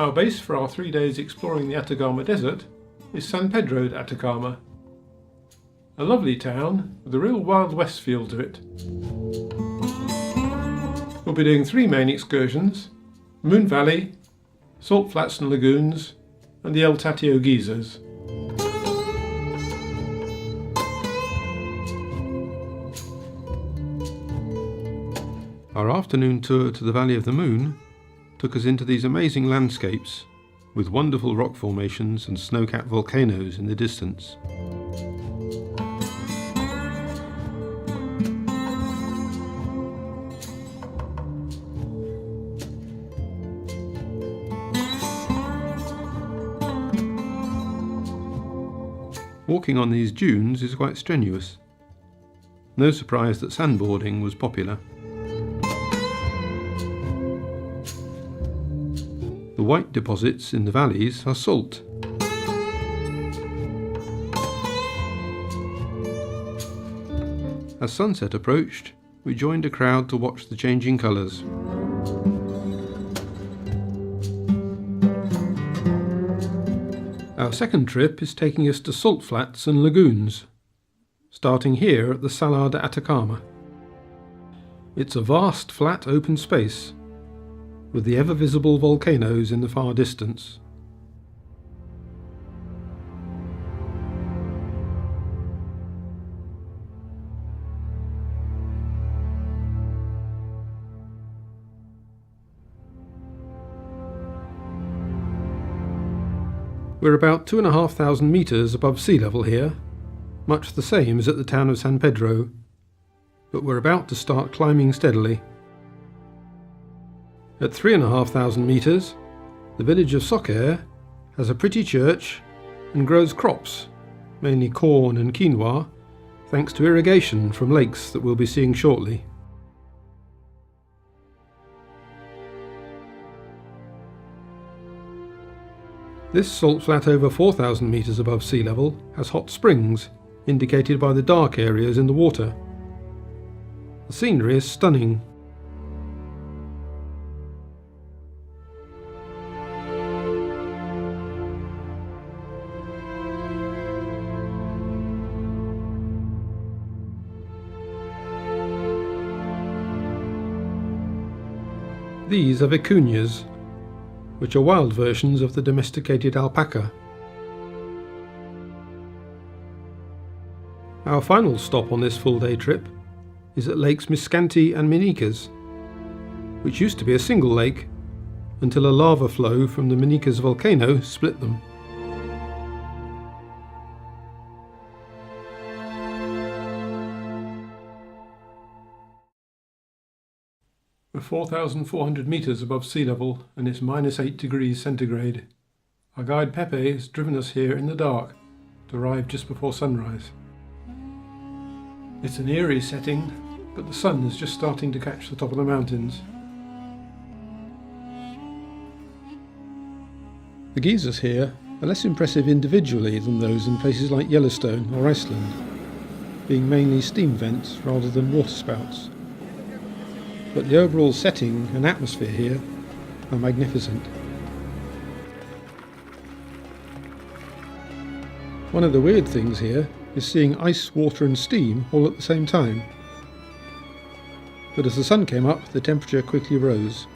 Our base for our 3 days exploring the Atacama Desert is San Pedro de Atacama. A lovely town with a real Wild West feel to it. We'll be doing 3 main excursions: Moon Valley, Salt Flats and Lagoons, and the Tatio Geysers. Our afternoon tour to the Valley of the Moon took us into these amazing landscapes with wonderful rock formations and snow-capped volcanoes in the distance. Walking on these dunes is quite strenuous. No surprise that sandboarding was popular. The white deposits in the valleys are salt. As sunset approached, we joined a crowd to watch the changing colours. Our second trip is taking us to Salt Flats and Lagoons, starting here at the Salar de Atacama. It's a vast flat open space, with the ever-visible volcanoes in the far distance. We're about 2,500 metres above sea level here, much the same as at the town of San Pedro, but we're about to start climbing steadily. At 3,500 metres, the village of Soker has a pretty church and grows crops, mainly corn and quinoa, thanks to irrigation from lakes that we'll be seeing shortly. This salt flat over 4,000 metres above sea level has hot springs, indicated by the dark areas in the water. The scenery is stunning. These are vicuñas, which are wild versions of the domesticated alpaca. Our final stop on this full-day trip is at Lakes Miscanti and Minicas, which used to be a single lake until a lava flow from the Minicas volcano split them. We're 4,400 metres above sea level and it's -8 degrees centigrade. Our guide Pepe has driven us here in the dark to arrive just before sunrise. It's an eerie setting, but the sun is just starting to catch the top of the mountains. The geysers here are less impressive individually than those in places like Yellowstone or Iceland, being mainly steam vents rather than waterspouts. But the overall setting and atmosphere here are magnificent. One of the weird things here is seeing ice, water and steam all at the same time. But as the sun came up, the temperature quickly rose.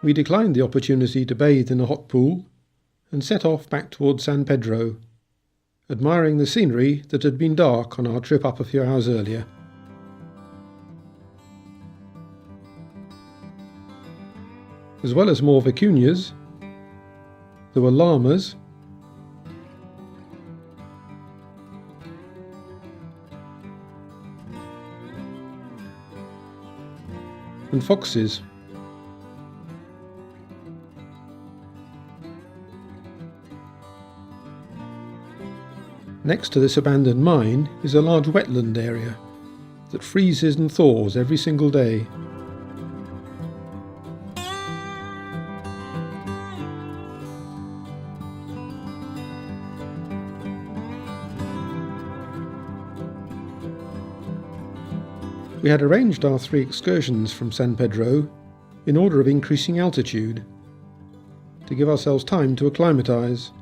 We declined the opportunity to bathe in a hot pool and set off back towards San Pedro, admiring the scenery that had been dark on our trip up a few hours earlier. As well as more vicuñas, there were llamas, and foxes. Next to this abandoned mine is a large wetland area that freezes and thaws every single day. We had arranged our 3 excursions from San Pedro in order of increasing altitude, to give ourselves time to acclimatise.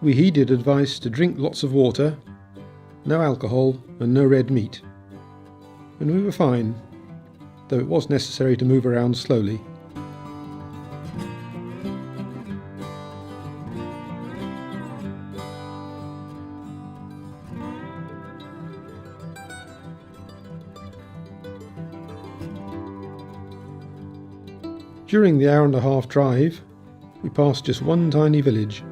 We heeded advice to drink lots of water, no alcohol and no red meat, and we were fine, though it was necessary to move around slowly. During the hour-and-a-half drive, we passed just one tiny village.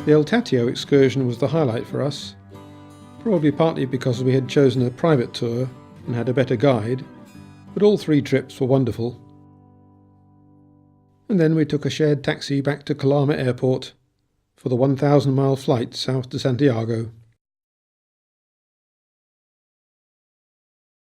The El Tatio excursion was the highlight for us, probably partly because we had chosen a private tour and had a better guide, but all 3 trips were wonderful. And then we took a shared taxi back to Calama Airport for the 1,000-mile flight south to Santiago.